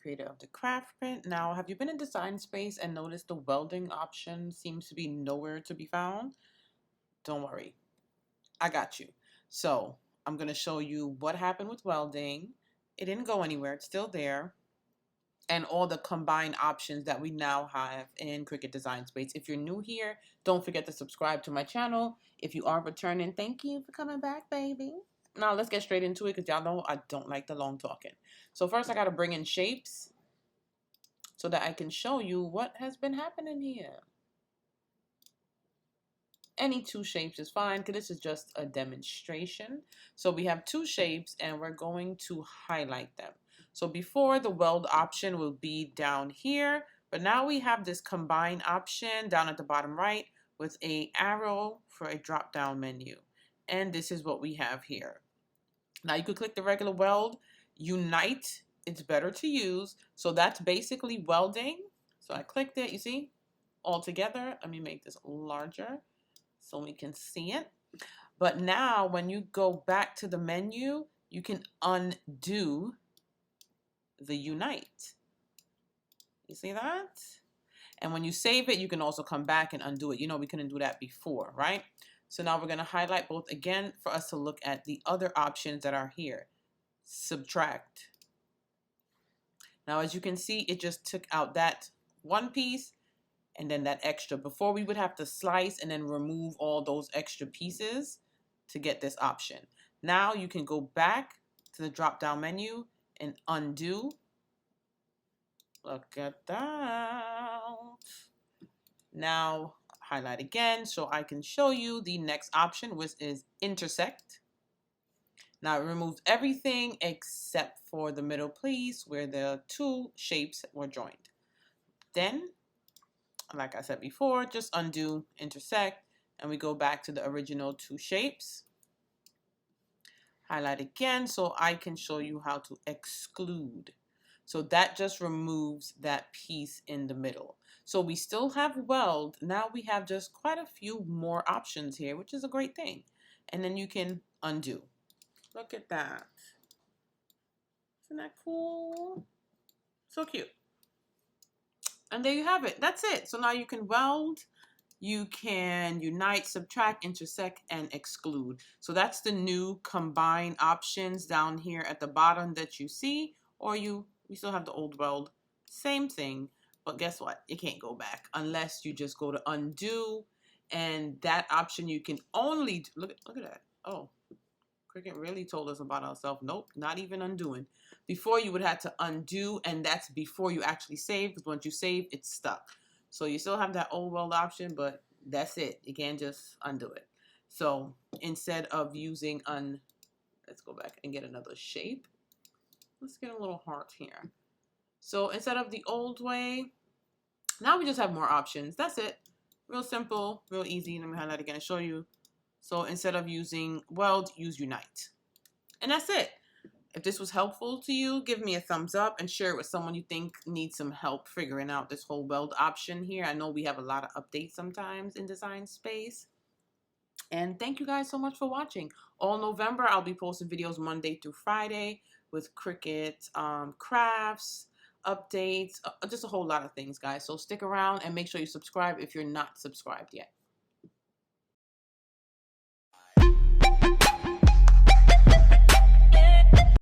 creator of the craft print. Now, have you been in Design Space and noticed the welding option seems to be nowhere to be found? Don't worry, I got you. So I'm going to show you what happened with welding. It didn't go anywhere, it's still there. And all the combined options that we now have in Cricut Design Space. If you're new here, don't forget to subscribe to my channel. If you are returning, thank you for coming back, baby. Now let's get straight into it because y'all know I don't like the long talking. So first I got to bring in shapes so that I can show you what has been happening here. Any two shapes is fine because this is just a demonstration. So we have two shapes and we're going to highlight them. So before, the weld option will be down here, but now we have this combine option down at the bottom right with a arrow for a drop down menu. And this is what we have here. Now you could click the regular weld, unite, it's better to use. So that's basically welding. So I clicked it, you see, all together. Let me make this larger so we can see it. But now when you go back to the menu, you can undo the unite. You see that? And when you save it, you can also come back and undo it. You know, we couldn't do that before, right? So now we're going to highlight both again for us to look at the other options that are here. Subtract. Now, as you can see, it just took out that one piece and then that extra. Before, we would have to slice and then remove all those extra pieces to get this option. Now you can go back to the drop down menu and undo. Look at that. Now highlight again so I can show you the next option, which is intersect. Now it removes everything except for the middle piece where the two shapes were joined. Then, like I said before, just undo, intersect, and we go back to the original two shapes. Highlight again so I can show you how to exclude. So that just removes that piece in the middle. So we still have weld. Now we have just quite a few more options here, which is a great thing. And then you can undo. Look at that. Isn't that cool? So cute. And there you have it. That's it. So now you can weld. You can unite, subtract, intersect, and exclude. So that's the new combine options down here at the bottom that you see. Or we still have the old weld. Same thing. But guess what? It can't go back unless you just go to undo. And that option you can only, look at that. Oh, Cricut really told us about ourselves. Nope, not even undoing. Before you would have to undo, and that's before you actually save, because once you save, it's stuck. So you still have that old weld option, but that's it. You can't just undo it. So instead of using let's go back and get another shape. Let's get a little heart here. So instead of the old way, now we just have more options. That's it. Real simple, real easy. Let me highlight again and show you. So instead of using weld, use unite. And that's it. If this was helpful to you, give me a thumbs up and share it with someone you think needs some help figuring out this whole weld option here. I know we have a lot of updates sometimes in Design Space. And thank you guys so much for watching. All November, I'll be posting videos Monday through Friday with Cricut crafts, updates, just a whole lot of things, guys. So stick around and make sure you subscribe if you're not subscribed yet.